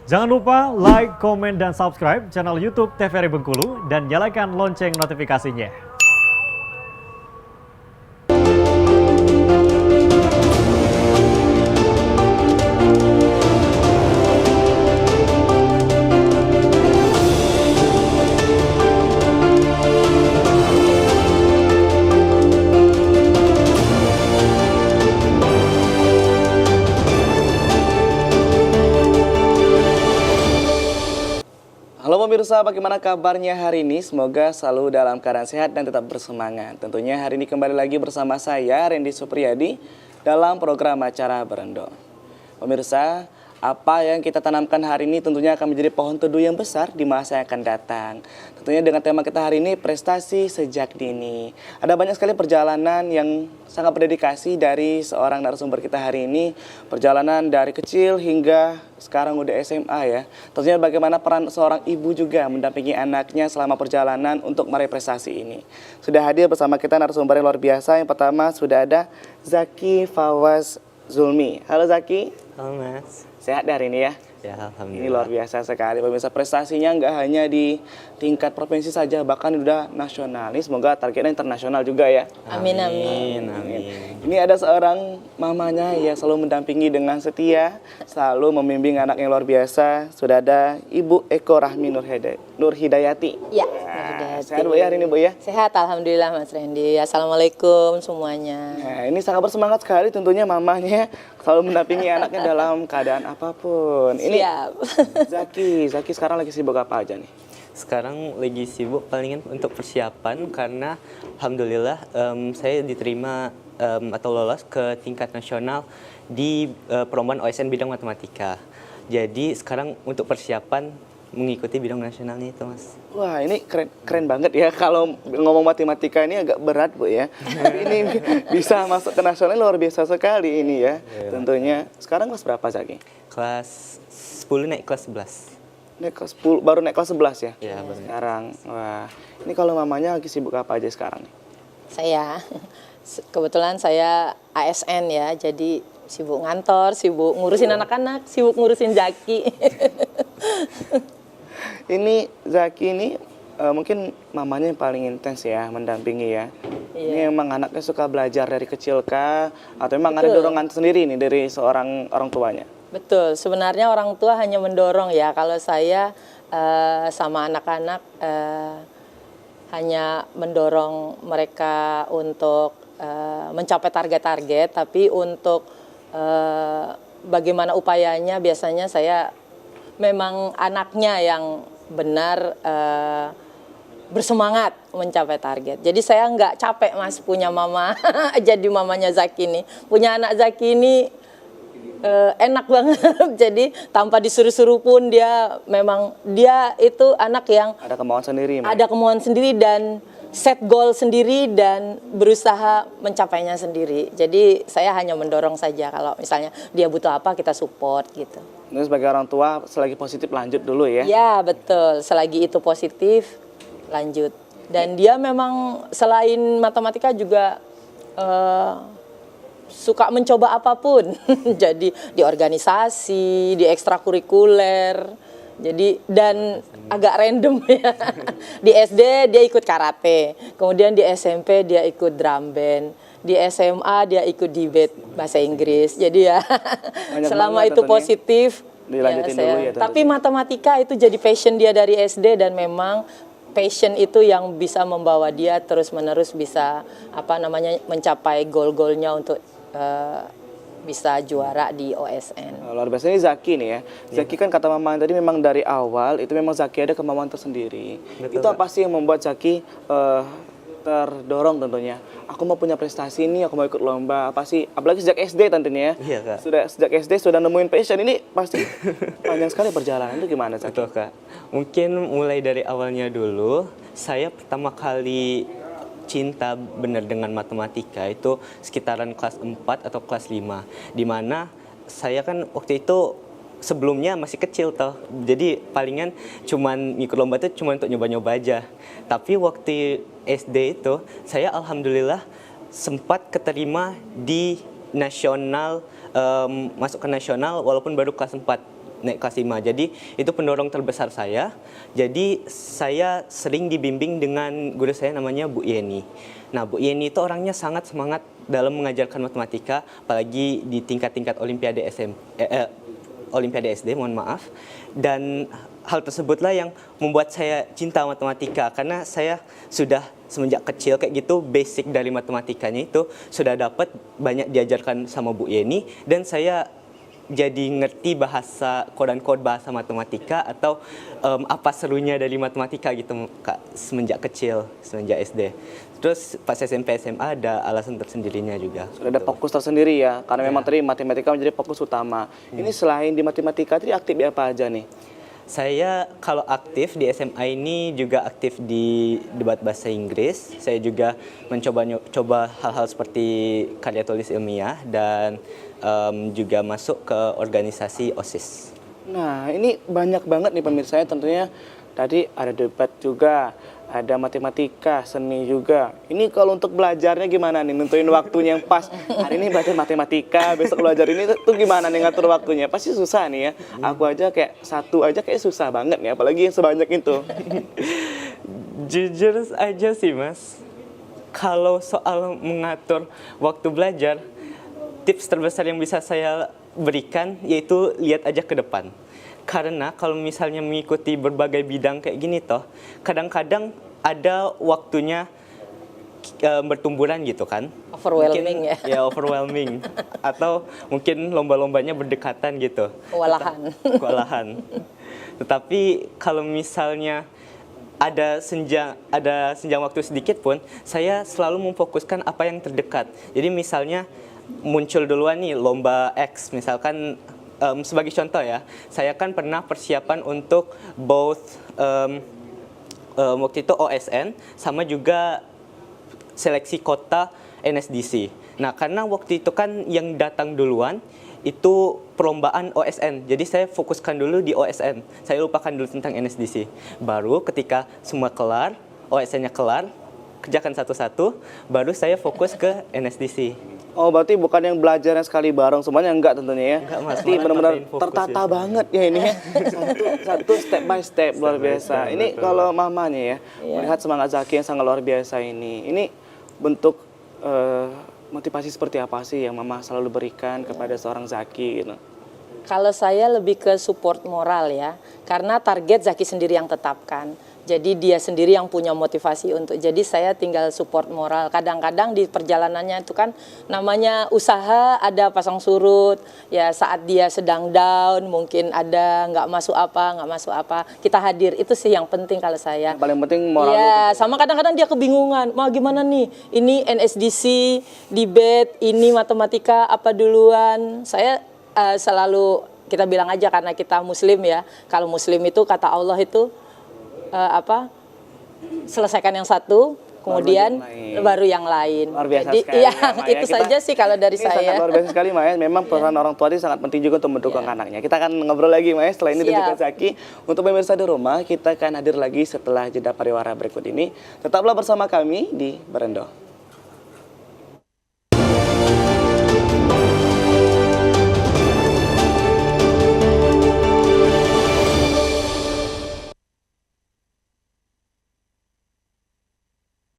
Jangan lupa like, komen, dan subscribe channel YouTube TVRI Bengkulu dan nyalakan lonceng notifikasinya. Halo pemirsa, bagaimana kabarnya hari ini? Semoga selalu dalam keadaan sehat dan tetap bersemangat. Tentunya hari ini kembali lagi bersama saya, Randy Supriyadi, dalam program acara Berendong. Pemirsa, apa yang kita tanamkan hari ini tentunya akan menjadi pohon teduh yang besar di masa yang akan datang. Tentunya dengan tema kita hari ini, prestasi sejak dini. Ada banyak sekali perjalanan yang sangat berdedikasi dari seorang narasumber kita hari ini. Perjalanan dari kecil hingga sekarang udah SMA ya. Tentunya bagaimana peran seorang ibu juga mendampingi anaknya selama perjalanan untuk meraih prestasi ini. Sudah hadir bersama kita narasumber yang luar biasa. Yang pertama sudah ada Zaki Fawaz Zulmi. Halo Zaki. Halo Mas. Sehat hari ini ya? Ya, alhamdulillah. Ini luar biasa sekali pemirsa, prestasinya nggak hanya di tingkat provinsi saja, bahkan udah nasional. Ini semoga targetnya internasional juga ya. Amin, amin. Ini ada seorang mamanya yang selalu mendampingi dengan setia, selalu membimbing anak yang luar biasa. Sudah ada Ibu Eko Rahmi Nur Hidayati. Ya, Sehat Bu ya hari ini Bu ya? sehat alhamdulillah Mas Randy. Assalamualaikum semuanya. Nah, ini sangat bersemangat sekali tentunya mamanya selalu mendampingi anaknya dalam keadaan apapun. Ini Siap. Zaki sekarang lagi sibuk apa aja nih? Sekarang lagi sibuk palingan untuk persiapan karena alhamdulillah saya diterima atau lolos ke tingkat nasional di perlombaan OSN bidang matematika. Jadi sekarang untuk persiapan mengikuti bidang nasionalnya itu Mas. Wah ini keren banget ya, kalau ngomong matematika ini agak berat Bu ya. Tapi ini bisa masuk ke nasional luar biasa sekali ini ya. Tentunya. Sekarang kelas berapa Zaki? Kelas 10 naik kelas 11. Naik kelas 10, baru naik kelas 11 ya? Ya, baru. Sekarang, wah ini kalau mamanya lagi sibuk apa aja sekarang nih? Saya kebetulan saya ASN ya, jadi sibuk ngantor, sibuk ngurusin anak-anak, sibuk ngurusin Zaki. Ini Zaki ini mungkin mamanya yang paling intens ya mendampingi ya. Ini emang anaknya suka belajar dari kecil kah? Atau emang ada dorongan sendiri nih dari seorang orang tuanya? Betul, sebenarnya orang tua hanya mendorong ya. Kalau saya sama anak-anak hanya mendorong mereka untuk mencapai target-target, tapi untuk bagaimana upayanya biasanya saya memang anaknya yang benar bersemangat mencapai target. Jadi saya nggak capek Mas punya mama, jadi mamanya Zaki ini. Punya anak Zaki ini enak banget. Jadi tanpa disuruh-suruh pun dia itu anak yang Ada kemauan sendiri? Ada kemauan sendiri dan set goal sendiri dan berusaha mencapainya sendiri. Jadi saya hanya mendorong saja, kalau misalnya dia butuh apa kita support gitu. Ini sebagai orang tua selagi positif lanjut dulu ya? Ya betul, selagi itu positif lanjut. Dan dia memang selain matematika juga suka mencoba apapun. Jadi di organisasi, di ekstrakurikuler. Jadi dan agak random ya. Di SD dia ikut karate, kemudian di SMP dia ikut drum band, di SMA dia ikut debate bahasa Inggris. Jadi ya selama itu positif dilanjutin ya, dulu ya. Tapi matematika itu jadi passion dia dari SD, dan memang passion itu yang bisa membawa dia terus-menerus bisa mencapai goal-goalnya untuk bisa juara di OSN. Luar biasa, ini Zaki nih ya. Zaki kan kata mama tadi memang dari awal itu memang Zaki ada kemauan tersendiri. Betul, itu apa sih yang membuat Zaki terdorong tentunya? Aku mau punya prestasi ini, aku mau ikut lomba. Apa sih? Apalagi sejak SD tentunya ya. Iya Kak. Sejak SD sudah nemuin passion, ini pasti panjang sekali perjalanan. Itu gimana Zaki? Betul Kak. Mungkin mulai dari awalnya dulu, saya pertama kali cinta benar dengan matematika itu sekitaran kelas 4 atau kelas 5. Di mana saya kan waktu itu sebelumnya masih kecil toh. Jadi palingan cuman ngikut lomba itu cuma untuk nyoba-nyoba aja. Tapi waktu SD itu saya alhamdulillah sempat keterima di nasional, masuk ke nasional walaupun baru kelas 4. naik kelas 5. Jadi itu pendorong terbesar saya. Jadi saya sering dibimbing dengan guru saya namanya Bu Yeni. Nah, Bu Yeni itu orangnya sangat semangat dalam mengajarkan matematika, apalagi di tingkat-tingkat Olimpiade SD, mohon maaf. Dan hal tersebutlah yang membuat saya cinta matematika, karena saya sudah semenjak kecil kayak gitu basic dari matematikanya itu sudah dapat banyak diajarkan sama Bu Yeni, dan saya jadi ngerti bahasa quote-unquote bahasa matematika atau apa serunya dari matematika gitu Kak, semenjak kecil, semenjak SD. Terus pas SMP SMA ada alasan tersendirinya juga. Sudah ada fokus tersendiri ya, karena memang tadi matematika menjadi fokus utama. Ini selain di matematika tadi aktif di apa aja nih? Saya kalau aktif di SMA ini juga aktif di debat bahasa Inggris. Saya juga mencoba hal-hal seperti karya tulis ilmiah dan juga masuk ke organisasi OSIS. Nah, ini banyak banget nih pemirsa, tentunya tadi ada debat juga, ada matematika, seni juga. Ini kalau untuk belajarnya gimana nih? Nentuin waktunya yang pas. Hari ini belajar matematika, besok belajar ini tuh gimana nih ngatur waktunya? Pasti susah nih ya. Aku aja kayak satu aja kayak susah banget nih, apalagi yang sebanyak itu. Jujur aja sih Mas, kalau soal mengatur waktu belajar, tips terbesar yang bisa saya berikan yaitu lihat aja ke depan. Karena kalau misalnya mengikuti berbagai bidang kayak gini toh, kadang-kadang ada waktunya bertumburan gitu kan. Overwhelming mungkin, ya. Overwhelming. Atau mungkin lomba-lombanya berdekatan gitu. Kewalahan. Tetapi kalau misalnya ada senjang waktu sedikit pun, saya selalu memfokuskan apa yang terdekat. Jadi misalnya muncul duluan nih lomba X, misalkan sebagai contoh ya, saya kan pernah persiapan untuk both waktu itu OSN sama juga seleksi kota NSDC. Nah, karena waktu itu kan yang datang duluan itu perlombaan OSN, jadi saya fokuskan dulu di OSN, saya lupakan dulu tentang NSDC. Baru ketika semua kelar, OSN-nya kelar, kerjakan satu-satu, baru saya fokus ke NSDC. Oh, berarti bukan yang belajarnya sekali bareng semuanya, enggak tentunya ya? Enggak, Mas. Berarti benar-benar tertata ya. banget ya ini ya. Satu step by step luar biasa. Ini kalau mamanya ya, melihat semangat Zaki yang sangat luar biasa ini bentuk motivasi seperti apa sih yang mama selalu berikan kepada seorang Zaki gitu? Kalau saya lebih ke support moral ya, karena target Zaki sendiri yang tetapkan. Jadi dia sendiri yang punya motivasi untuk, jadi saya tinggal support moral. Kadang-kadang di perjalanannya itu kan namanya usaha, ada pasang surut. Ya saat dia sedang down, mungkin ada nggak masuk apa, kita hadir. Itu sih yang penting kalau saya. Yang paling penting moral. Ya, sama kadang-kadang dia kebingungan. Mau gimana nih? Ini NSDC, debate, ini matematika, apa duluan? Saya selalu, kita bilang aja karena kita muslim ya. Kalau muslim itu kata Allah itu, selesaikan yang satu, kemudian baru yang lain. Luar biasa Jadi, sekali. ya, itu saja sih kalau dari ini saya. Sangat luar biasa sekali Maya. Memang peran orang tua ini sangat penting juga untuk mendukung anaknya. Kita akan ngobrol lagi Maya setelah ini dengan Zaki. Untuk pemirsa di rumah, kita akan hadir lagi setelah jeda pariwara berikut ini. Tetaplah bersama kami di Berendo.